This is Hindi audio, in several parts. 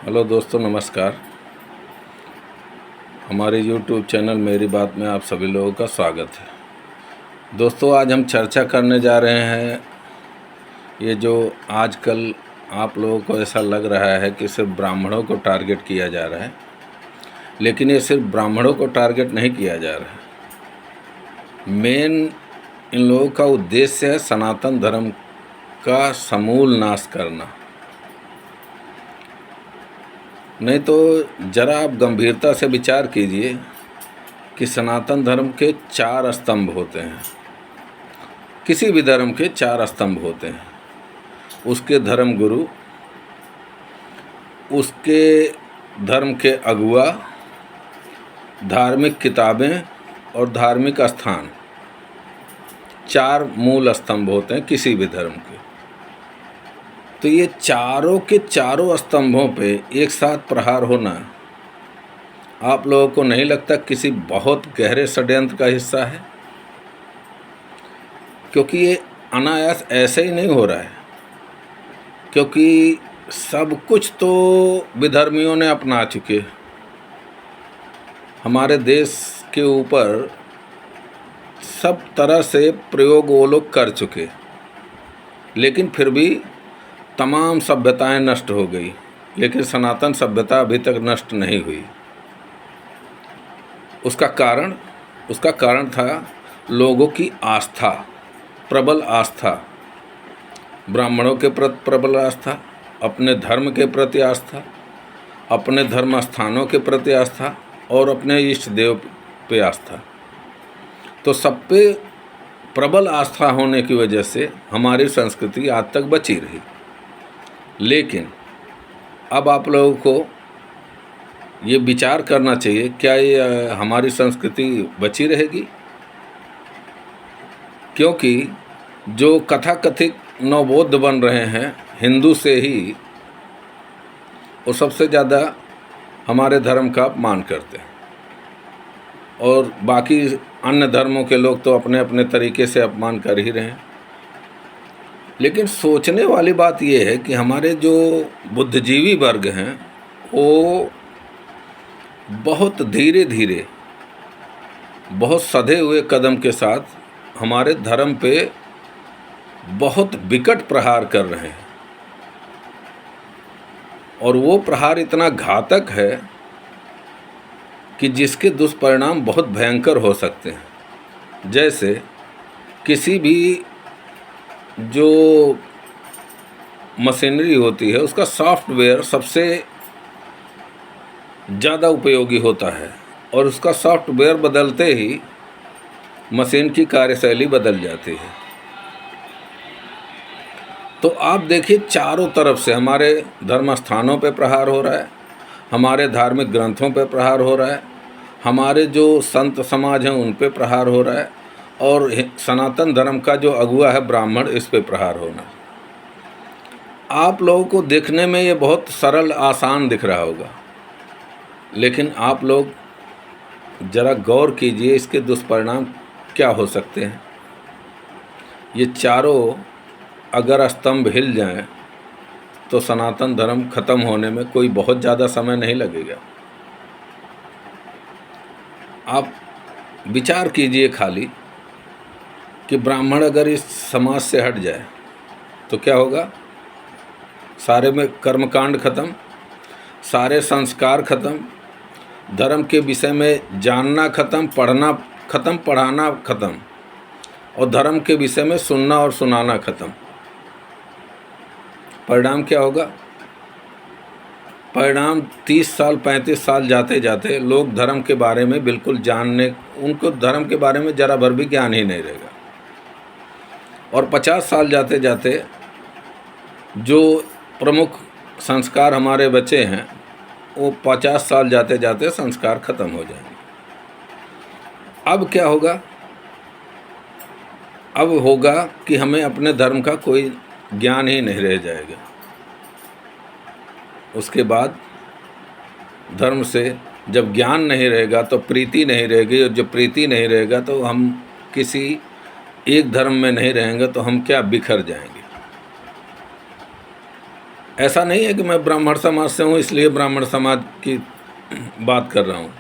हेलो दोस्तों, नमस्कार। हमारे YouTube चैनल मेरी बात में आप सभी लोगों का स्वागत है। दोस्तों, आज हम चर्चा करने जा रहे हैं ये जो आजकल आप लोगों को ऐसा लग रहा है कि सिर्फ ब्राह्मणों को टारगेट किया जा रहा है, लेकिन ये सिर्फ ब्राह्मणों को टारगेट नहीं किया जा रहा है। मेन इन लोगों का उद्देश्य है सनातन धर्म का समूल नाश करना। नहीं तो ज़रा आप गंभीरता से विचार कीजिए कि सनातन धर्म के 4 स्तंभ होते हैं। किसी भी धर्म के 4 स्तंभ होते हैं। उसके धर्म गुरु, उसके धर्म के अगुआ, धार्मिक किताबें और धार्मिक स्थान। 4 मूल स्तंभ होते हैं किसी भी धर्म के। तो ये चारों के चारों स्तंभों पे एक साथ प्रहार होना आप लोगों को नहीं लगता किसी बहुत गहरे षड्यंत्र का हिस्सा है? क्योंकि ये अनायास ऐसे ही नहीं हो रहा है, क्योंकि सब कुछ तो विधर्मियों ने अपना चुके। हमारे देश के ऊपर सब तरह से प्रयोग वो लोग कर चुके, लेकिन फिर भी तमाम सभ्यताएं नष्ट हो गई, लेकिन सनातन सभ्यता अभी तक नष्ट नहीं हुई। उसका कारण था लोगों की आस्था, प्रबल आस्था, ब्राह्मणों के प्रति प्रबल आस्था, अपने धर्म के प्रति आस्था, अपने धर्म स्थानों के प्रति आस्था और अपने इष्ट देव पे आस्था। तो सब पे प्रबल आस्था होने की वजह से हमारी संस्कृति आज तक बची रही। लेकिन अब आप लोगों को ये विचार करना चाहिए, क्या ये हमारी संस्कृति बची रहेगी? क्योंकि जो कथाकथित नवबौद्ध बन रहे हैं हिंदू से ही, वो सबसे ज़्यादा हमारे धर्म का अपमान करते हैं, और बाकी अन्य धर्मों के लोग तो अपने अपने तरीके से अपमान कर ही रहे हैं। लेकिन सोचने वाली बात यह है कि हमारे जो बुद्धिजीवी वर्ग हैं वो बहुत धीरे धीरे, बहुत सधे हुए कदम के साथ हमारे धर्म पे बहुत विकट प्रहार कर रहे हैं। और वो प्रहार इतना घातक है कि जिसके दुष्परिणाम बहुत भयंकर हो सकते हैं। जैसे किसी भी जो मशीनरी होती है उसका सॉफ्टवेयर सबसे ज़्यादा उपयोगी होता है, और उसका सॉफ्टवेयर बदलते ही मशीन की कार्यशैली बदल जाती है। तो आप देखिए, चारों तरफ से हमारे धर्म स्थानों पे प्रहार हो रहा है, हमारे धार्मिक ग्रंथों पे प्रहार हो रहा है, हमारे जो संत समाज हैं उन पे प्रहार हो रहा है, और सनातन धर्म का जो अगुआ है ब्राह्मण, इस पे प्रहार होना। आप लोगों को देखने में ये बहुत सरल आसान दिख रहा होगा, लेकिन आप लोग ज़रा गौर कीजिए इसके दुष्परिणाम क्या हो सकते हैं। ये चारों अगर स्तंभ हिल जाएं तो सनातन धर्म खत्म होने में कोई बहुत ज़्यादा समय नहीं लगेगा। आप विचार कीजिए खाली कि ब्राह्मण अगर इस समाज से हट जाए तो क्या होगा? सारे में कर्मकांड खत्म, सारे संस्कार खत्म, धर्म के विषय में जानना खत्म, पढ़ना खत्म, पढ़ाना खत्म, और धर्म के विषय में सुनना और सुनाना खत्म। परिणाम क्या होगा? परिणाम 30 साल 35 साल जाते जाते लोग धर्म के बारे में बिल्कुल उनको धर्म के बारे में जरा भर भी ज्ञान ही नहीं रहेगा। और 50 साल जाते जाते जो प्रमुख संस्कार हमारे बचे हैं वो 50 साल जाते जाते संस्कार खत्म हो जाएंगे। अब क्या होगा? अब होगा कि हमें अपने धर्म का कोई ज्ञान ही नहीं रह जाएगा। उसके बाद धर्म से जब ज्ञान नहीं रहेगा तो प्रीति नहीं रहेगी, और जब प्रीति नहीं रहेगा तो हम किसी एक धर्म में नहीं रहेंगे, तो हम क्या बिखर जाएंगे। ऐसा नहीं है कि मैं ब्राह्मण समाज से हूँ इसलिए ब्राह्मण समाज की बात कर रहा हूँ।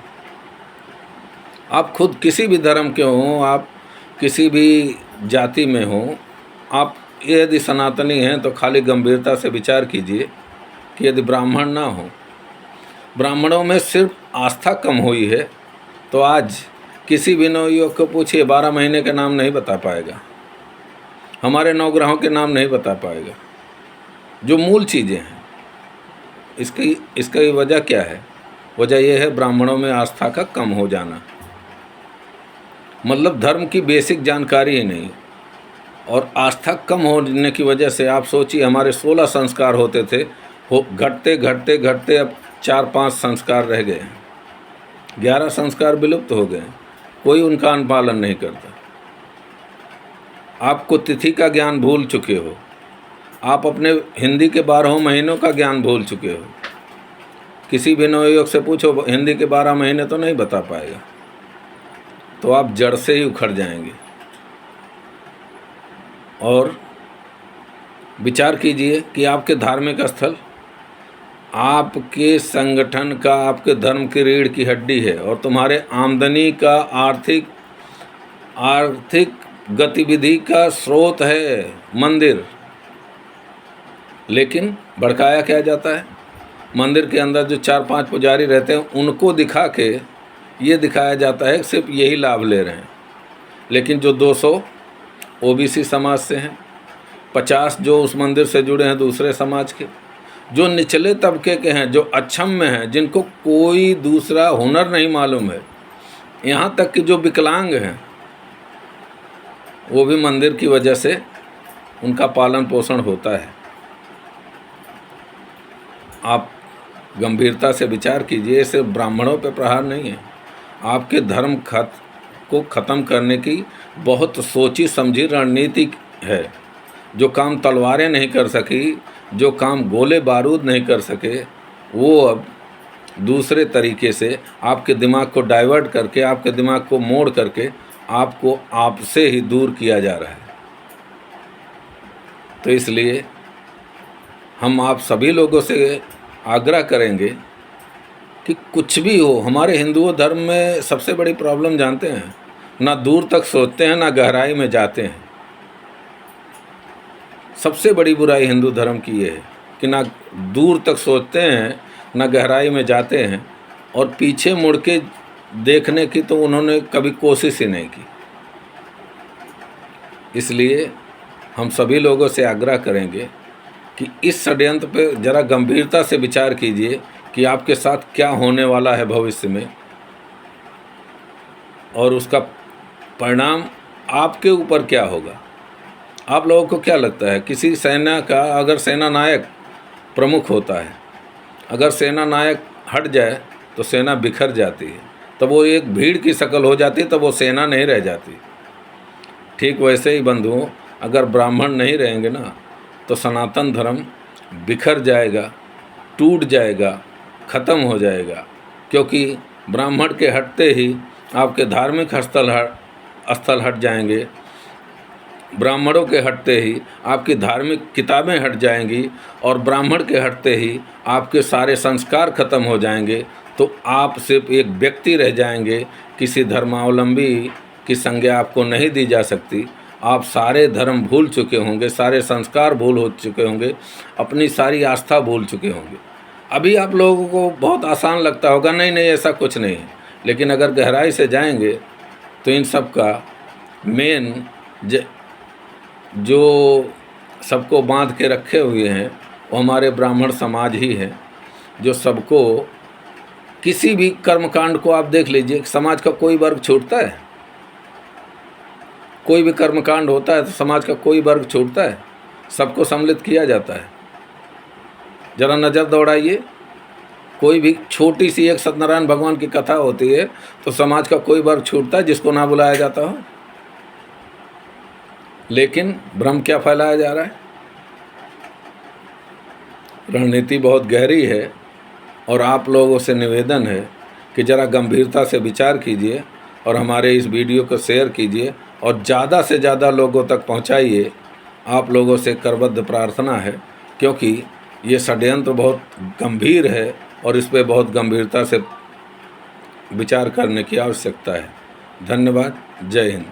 आप खुद किसी भी धर्म के हों, आप किसी भी जाति में हों, आप यदि सनातनी हैं तो खाली गंभीरता से विचार कीजिए कि यदि ब्राह्मण ना हो, ब्राह्मणों में सिर्फ आस्था कम हुई है, तो आज किसी भी नवयुवक को पूछिए 12 महीने के नाम नहीं बता पाएगा, हमारे 9 ग्रहों के नाम नहीं बता पाएगा, जो मूल चीज़ें हैं। इसकी वजह क्या है? वजह यह है ब्राह्मणों में आस्था का कम हो जाना, मतलब धर्म की बेसिक जानकारी ही नहीं। और आस्था कम होने की वजह से आप सोचिए, हमारे 16 संस्कार होते थे, घटते घटते घटते अब 4-5 संस्कार रह गए हैं, 11 संस्कार विलुप्त हो गए, कोई उनका अनुपालन नहीं करता। आपको तिथि का ज्ञान भूल चुके हो, आप अपने हिंदी के 12 महीनों का ज्ञान भूल चुके हो। किसी भी नवयुवक से पूछो हिंदी के 12 महीने तो नहीं बता पाएगा, तो आप जड़ से ही उखड़ जाएंगे। और विचार कीजिए कि आपके धार्मिक स्थल आपके संगठन का, आपके धर्म की रीढ़ की हड्डी है और तुम्हारे आमदनी का, आर्थिक गतिविधि का स्रोत है मंदिर, लेकिन भड़काया क्या जाता है? मंदिर के अंदर जो 4-5 पुजारी रहते हैं उनको दिखा के ये दिखाया जाता है सिर्फ यही लाभ ले रहे हैं। लेकिन जो 200 ओबीसी समाज से हैं, 50 जो उस मंदिर से जुड़े हैं दूसरे समाज के, जो निचले तबके के हैं, जो अक्षम में हैं, जिनको कोई दूसरा हुनर नहीं मालूम है, यहाँ तक कि जो विकलांग हैं, वो भी मंदिर की वजह से उनका पालन पोषण होता है। आप गंभीरता से विचार कीजिए, सिर्फ ब्राह्मणों पर प्रहार नहीं है, आपके धर्म को ख़त्म करने की बहुत सोची समझी रणनीति है। जो काम तलवारें नहीं कर सकी, जो काम गोले बारूद नहीं कर सके, वो अब दूसरे तरीके से आपके दिमाग को डाइवर्ट करके, आपके दिमाग को मोड़ करके आपको आपसे ही दूर किया जा रहा है। तो इसलिए हम आप सभी लोगों से आग्रह करेंगे कि कुछ भी हो, हमारे हिंदू धर्म में सबसे बड़ी प्रॉब्लम जानते हैं, ना दूर तक सोचते हैं, ना गहराई में जाते हैं। सबसे बड़ी बुराई हिंदू धर्म की ये है कि ना दूर तक सोचते हैं, ना गहराई में जाते हैं, और पीछे मुड़ के देखने की तो उन्होंने कभी कोशिश ही नहीं की। इसलिए हम सभी लोगों से आग्रह करेंगे कि इस षड्यंत्र पे ज़रा गंभीरता से विचार कीजिए कि आपके साथ क्या होने वाला है भविष्य में, और उसका परिणाम आपके ऊपर क्या होगा। आप लोगों को क्या लगता है, किसी सेना का अगर सेना नायक प्रमुख होता है, अगर सेना नायक हट जाए तो सेना बिखर जाती है, तब वो एक भीड़ की शक्ल हो जाती है, तब वो सेना नहीं रह जाती। ठीक वैसे ही बंधुओं, अगर ब्राह्मण नहीं रहेंगे ना, तो सनातन धर्म बिखर जाएगा, टूट जाएगा, ख़त्म हो जाएगा। क्योंकि ब्राह्मण के हटते ही आपके धार्मिक स्थल हट जाएंगे, ब्राह्मणों के हटते ही आपकी धार्मिक किताबें हट जाएंगी, और ब्राह्मण के हटते ही आपके सारे संस्कार खत्म हो जाएंगे। तो आप सिर्फ एक व्यक्ति रह जाएंगे, किसी धर्मावलंबी की संज्ञा आपको नहीं दी जा सकती। आप सारे धर्म भूल चुके होंगे, सारे संस्कार भूल हो चुके होंगे, अपनी सारी आस्था भूल चुके होंगे। अभी आप लोगों को बहुत आसान लगता होगा, नहीं नहीं ऐसा कुछ नहीं है, लेकिन अगर गहराई से जाएंगे तो इन सब का मेन जो सबको बांध के रखे हुए हैं वो हमारे ब्राह्मण समाज ही है, जो सबको, किसी भी कर्मकांड को आप देख लीजिए, समाज का कोई वर्ग छूटता है? कोई भी कर्मकांड होता है तो समाज का कोई वर्ग छूटता है? सबको सम्मिलित किया जाता है। जरा नज़र दौड़ाइए, कोई भी छोटी सी एक सत्यनारायण भगवान की कथा होती है तो समाज का कोई वर्ग छूटता है जिसको ना बुलाया जाता हो? लेकिन भ्रम क्या फैलाया जा रहा है? रणनीति बहुत गहरी है, और आप लोगों से निवेदन है कि ज़रा गंभीरता से विचार कीजिए और हमारे इस वीडियो को शेयर कीजिए और ज़्यादा से ज़्यादा लोगों तक पहुंचाइए। आप लोगों से करबद्ध प्रार्थना है, क्योंकि ये षड्यंत्र बहुत गंभीर है और इस पे बहुत गंभीरता से विचार करने की आवश्यकता है। धन्यवाद। जय हिंद।